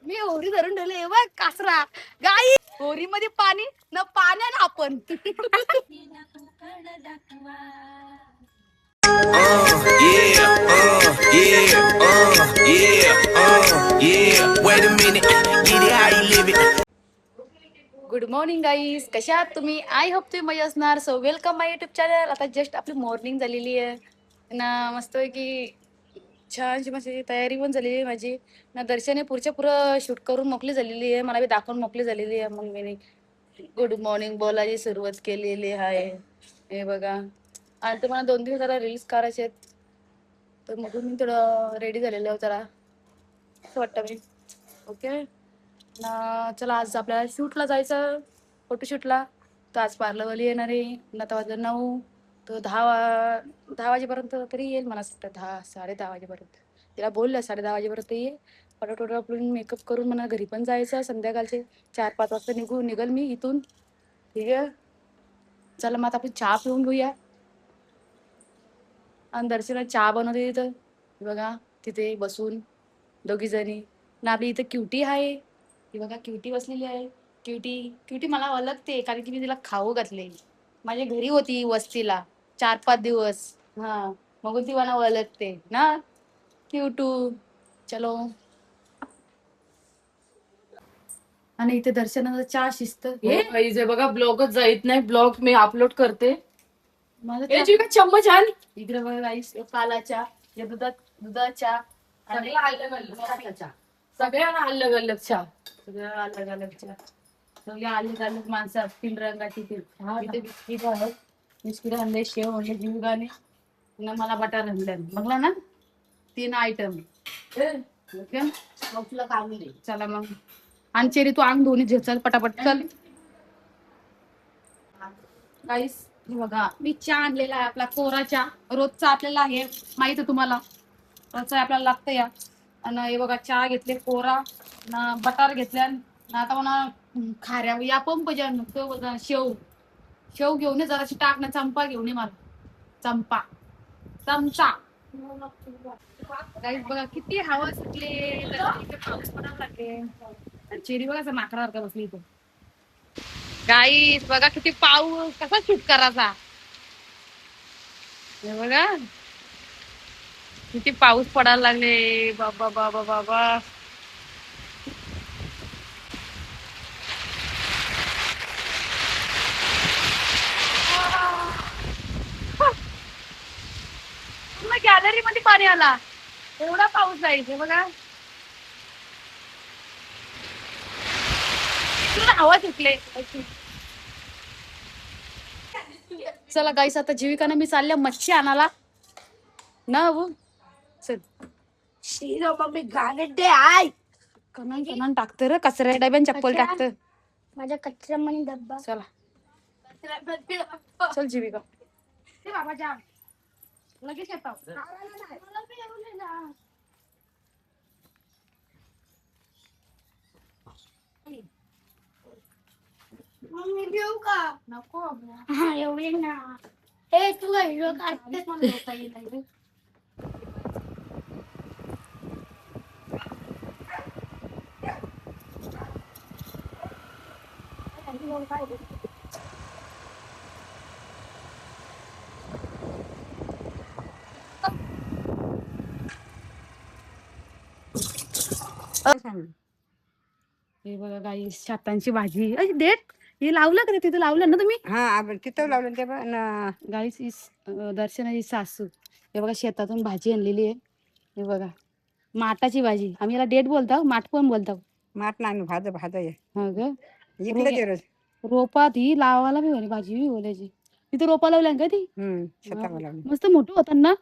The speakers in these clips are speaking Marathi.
मी होरी धरून ठेवले बघ कासरा गाई होरी मध्ये पाणी न पाण्या ना आपण Wait a minute, get it how you live it. Good morning guys, कशा आहात तुम्ही? आय होप तुम्ही मजा असणार. सो वेलकम माय युट्यूब चॅनल. आता जस्ट आपली मॉर्निंग झालेली आहे ना, मस्त की छानशी माझी तयारी पण झालेली आहे माझी ना. दर्शने पुढच्या पुरं शूट करून मोकळी झालेली आहे, मला बी दाखवून मोकळी झालेली आहे. मग मी गुड मॉर्निंग बोलायची सुरुवात केलेली आहे. हे बघा, आणि तुम्हाला 2 दिवस जरा रील्स करायचे आहेत, तर मग मी थोडं रेडी झालेलं आहे जरा, असं वाटतं मी. ओके ना, चला आज आपल्याला शूटला जायचं, फोटोशूटला. तर आज पार्लरवाली येणार आहे. आता वाजलं 9, तर 10 वाजेपर्यंत तरी येईल मला असं वाटतं. 10 10:30 वाजेपर्यंत तिला बोललं, 10:30 वाजेपर्यंत ये. फोटो आपण मेकअप करून मला घरी पण जायचं. संध्याकाळचे 4-5 वाजता निघल मी इथून. ठीक आहे, चला मग आता आपण चहा पिऊन घेऊया. आणि दर्शना चहा बनवते तिथं, बघा तिथे बसून दोघी जणी ना. आपली इथं क्युटी आहे, ती बघा क्युटी बसलेली आहे. क्युटी क्युटी मला ओळखते, कारण की मी तिला खाऊ घातले. माझ्या घरी होती वस्तीला 4-5 दिवस. हा, मग ती मला ओळखते ना क्युटू. चलो. आणि इथे दर्शनाचा चहा शिस्त हे बघा, ब्लॉगच जाईत नाही. ब्लॉग मी अपलोड करते. माझा हे जी का चम्मच आण इकडे बघा राईस, कालाच्या या दुधाच्या आणि सगळ्यांना अलग अलग चहा. सगळं अलग अलग चहा. सगळे अलग अलग माणसं 3 रंगाची. इथे बिस्किट आहे, बिस्किट आणले, शेव आणले, जीवगाने पुन्हा मला बटार आणले. बघला ना, 3 आयटम. ओके, मग तुला काढून दे. चला मग. आणि चेरी तू अंग धुवून घे, चल पटापट चल. गाईस हे बघा, मी चहा आणलेला आहे आपला कोरा चहा. रोजचा आपल्याला आहे माहित आहे तुम्हाला, रोजचा आपल्याला लागतं या. आणि हे बघा चहा घेतले कोरा ना, बटार घेतल्या ना. आता मला खाऱ्या या पंप बघा, शेव घेऊन ये जराशी टाक ना. चंपा घेऊन ये मला, चंपा चमचा. गाईस बघा किती हवा सुटली, पाऊस पडायला लागले. चेरी बघा माकडासारखा बसली इथे. गाईस बघा किती पाऊस, कसा शूट करायचा हे बघा. किती पाऊस पडायला लागले, बाबा बाबा बाबा. पूर्ण गॅलरी मध्ये पाणी आला, एवढा पाऊस जायचे बघा. हवा सुटले. चला गाईस, आता जीविकाने मी चालल्या मच्छी आणायला ना. वो चल शिरो मम्मी गाणे दे आय. कनन कनन टाकतं रे कचऱ्या डब्यान, चप्पल टाकतं माझ्या कचऱ्यामध्ये डब्बा. चला चल जीविका. ते बाबा जा, लगेच येतो. मम्मी घेऊ का? नको हा एवढे ना. हे तू हिरो काढते. हे बघा गाई, शातांची भाजी. देठ हे लावलं का? तिथं लावलं ना तुम्ही? हा आपण तिथं लावलं ते पण गाईस दर्शनाची सासू हे बघा शेतातून भाजी आणलेली आहे. हे बघा माटाची भाजी, आम्ही याला डेट बोलतो, माठ पण बोलतो. माठ नाही भाज भाज आहे हा ग, इकडे ते रोज रोपात ही लावायला बी होती भाजी बी बोलायची. तिथे रोपा लावल्या का ती? शेतावर लावलं मस्त मोठं होतं ना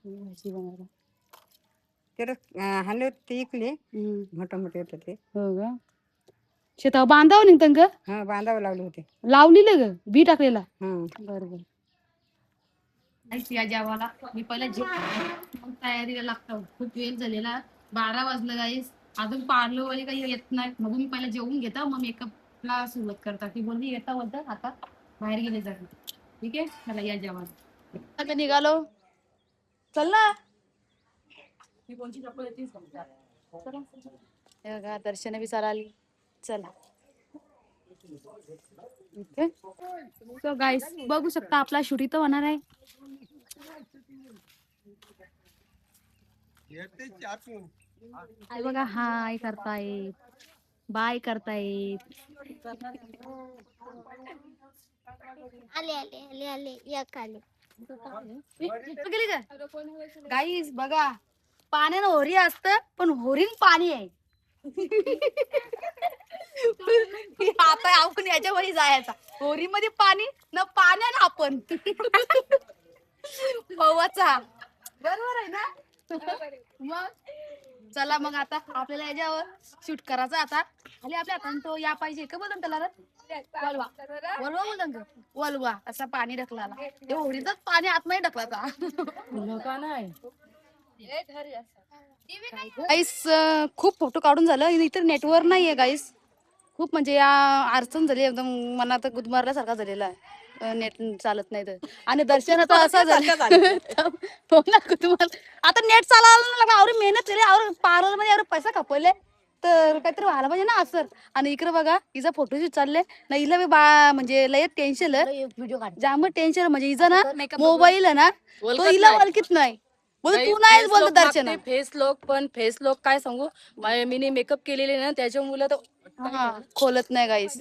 भाजी बनायला. ते रोज हाणले ते इकले मोठं मोठे होते ते. हो ग, शेतावर बांधावं निघतं ग. हा बांधावं लावले होते. लावलेलं ग, बी टाकलेला. हम्म बरोबर. या जेवायला मी पहिला मग तयारीला लागतो. खूप वेळ झालेला, 12 वाजलं गाईस. अजून पार्लरवाली काही येत नाही, मग मी पहिला जेवून घेता, मग मेकअपला सुरुवात करता. ती बोलली येता बोलता आता बाहेर गेले जाते. ठीक आहे, मला या जेवायला. आता निघालो, चल ना. मी कोणची चप्पल येते चला. हे बघा दर्शन बी आली. चला सो गाईस बघू शकता आपला शूट इथं होणार आहे. बघा हाय करतायत, बाय करतायत. आले आले आले आले एक आले. गेली का गाईस? बघा पाण्यानं होरी असतं पण होरीन पाणी आहे. आता आपण याच्यावर जायचा होरीमध्ये पाणी न पाण्यानं आपण पवाचा बरोबर आहे ना. मग चला मग आता आपल्याला याच्यावर शूट करायचं. आता खाली आपल्या हाताने तो या पाहिजे का बोलून त्याला वलवा वलवा बोलून वलवा असा पाणी ढकला ते होडीच पाणी आतमध्ये ढकलाचा का नाही गाईस. खूप फोटो काढून झालं इतर नेटवर्क नाहीये गाईस. खूप म्हणजे या अडचण झाली एकदम. मना आता गुदमारल्यासारखा झालेला आहे. नेट चालत नाही तर. आणि दर्शन आता असं झालं हो ना आता नेट चालायला लागला. और मेहनत केली और पार्लर मध्ये और पैसा खपवले तर काहीतरी व्हायला पाहिजे ना असं. आणि इकडे बघा हिचा फोटोशूट चालले ना. हिला बी म्हणजे लय टेन्शन व्हिडिओ काढ जाम टेन्शन. म्हणजे हिचा ना मोबाईल आहे ना तो हिला ओळखीत नाही. बोल तू नाही बोलतो दर्शन. फेस लॉक पण फेस लॉक काय सांगू मी मेकअप केलेले ना त्याच्यामुळे तर खोलत नाही गाईस.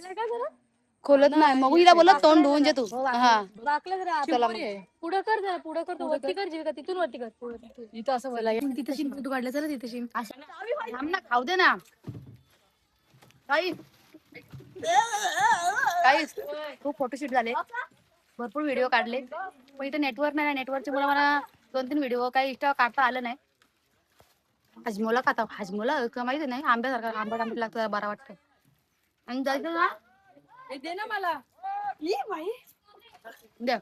खोलत नाही मग हिला बोलत तोंड धुवून जे तू. हा चला मग पुढं कर जरा पुढं कर तू वरती कर जीविका तिथून वरती कर इथं असं बोला तिथे शिन फोटो काढले चला तिथे शिन थांब ना खाऊ दे ना काही खूप फोटोशूट झाले भरपूर व्हिडिओ काढले पण इथे नेटवर्क नाही. नेटवर्कच्या मुळे मला 2-3 व्हिडिओ काही इष्ट काढता आलं नाही. हजमोला खाता हजमोला माहिती नाही आंब्यासारखा आंबट आंबट लागतं बरं वाटतं. आणि जायचं ना दे ना मला द्या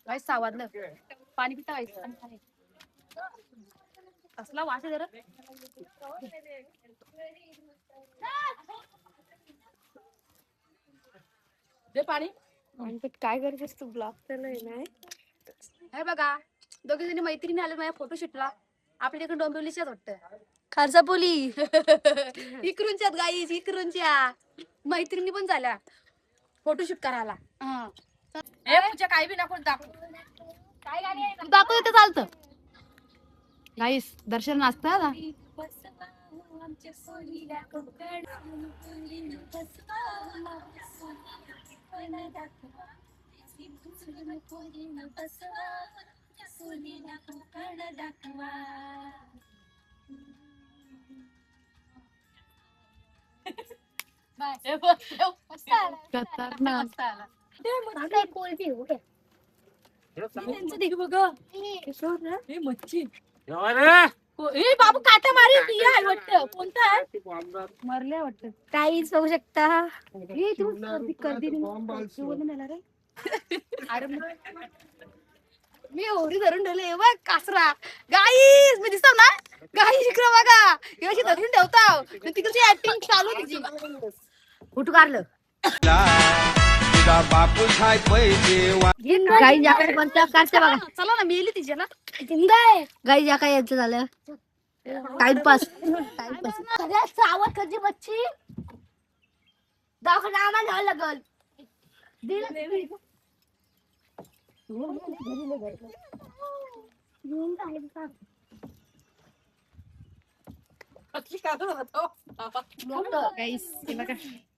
काही सावादलं पाणी पिता कसला वास आहे जरा. दे पाणी काय करतेस तू ब्लॉग तर नाही. हे बघा दोघी जणी मैत्रिणी आले माझ्या फोटोशूटला. आपल्या इकडे डोंबिवलीच्याच वाटतं खारसापोली इकडूनच्यात गाईस इकडूनच्या मैत्रिणी पण झाल्या फोटोशूट करायला. तुझ्या काही बी नको दाखव दाखव इथे चालतं गाईस. दर्शन नाचतं ना मच्छी बाबू काटा मारी वाटतं कोणता मरले वाटतं. काहीच बघू शकता. अरे मी एवढी धरून ठेवले बघ कासरा गाईस. मी दिसतो ना गाईस इकडे बघा अशी धरून ठेवता तिकडची ऍक्टिंग चालू तिची. फोटो काढलं गाई जाकडे पण काढते बघा. चला ना मी तिचे ना गाई जाका यांचं झालं टाइमपास. सगळ्यात सावध कधी मच्छी दवाखाना आम्हाला घ्यावं लागल.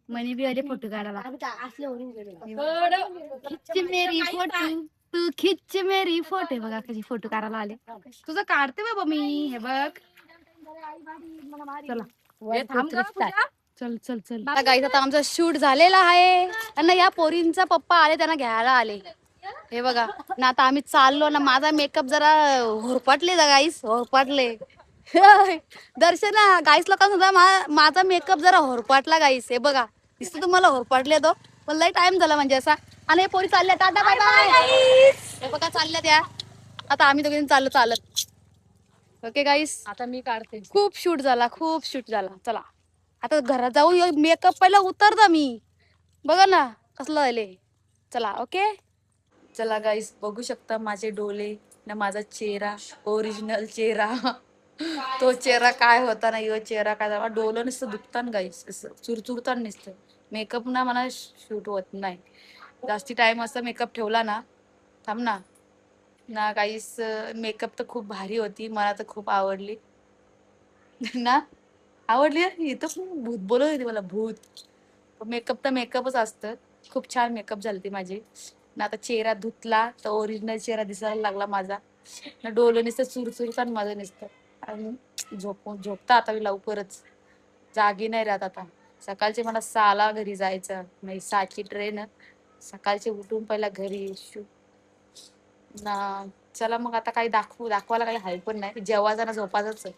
मनी बी आले फोटो काढायला. खिच्च मेरी फोटो तू खिच्च मेरी फोटो. बघा कशी फोटो काढायला आले. तुझं काढते बाबा मी हे बघ. चला चल चल चल गाईस आता आमचा शूट झालेला आहे आणि या पोरींचा पप्पा आले त्यांना घ्यायला आले. हे बघा ना आता आम्ही चाललो ना. माझा मेकअप जरा होरपटले गाईस होरपटले. दर्शना गाईस लोकांना माझा मेकअप जरा होरपटला गाईस. हे बघा दिसतो तुम्हाला होरपटले तो पण लय टाइम झाला म्हणजे असा. आणि हे पोरी चालल्या टाटा बाय बाय. हे बघा चालल्या त्या. आता आम्ही दोघे चाललो चालत. ओके गाईस आता मी काढते. खूप शूट झाला. चला आता घरात जाऊन मेकअप पहिला उतरता मी. बघा ना कसलं झाले. चला ओके चला गाईस बघू शकता माझे डोळे ना माझा चेहरा ओरिजिनल चेहरा. तो चेहरा काय होता ना, यो चेहरा काय झाला, डोलं नुसतं दुखतान गाईस, असं चुरचुरतान नुसतं. मेकअप ना मला शूट होत नाही. जास्ती टाइम असं मेकअप ठेवला ना, थांब ना ना गाईस, मेकअप तर खूप भारी होती, मला तर खूप आवडली. ना आवडली ना? इथं पण भूत बोलत होती मला, भूत. मेकअप तर मेकअपच असतं. खूप छान मेकअप झालती माझी. ना आता चेहरा धुतला तर ओरिजिनल चेहरा दिसायला लागला माझा. ना डोलं नुसतं चुरचुरतान माझं नुसतं. आणि झोपता आता मी लवकरच. जागी नाही राहत आता. सकाळचे मला 6ला घरी जायचं. नाही 6ची ट्रेन. सकाळचे उठून पहिला घरी ना चला मग आता काही दाखवायला काही आहे पण नाही. जेवायचं ना झोपायचंच आहे.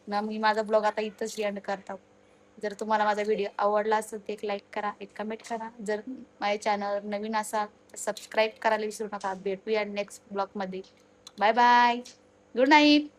ना मी माझा ब्लॉग आता इथंच एंड करतो. जर तुम्हाला माझा व्हिडिओ आवडला असेल तर एक लाईक करा, एक कमेंट करा. जर माझ्या चॅनल नवीन असाल तर सबस्क्राईब करायला विसरू नका. भेटूया नेक्स्ट ब्लॉगमध्ये. Bye bye. Good night.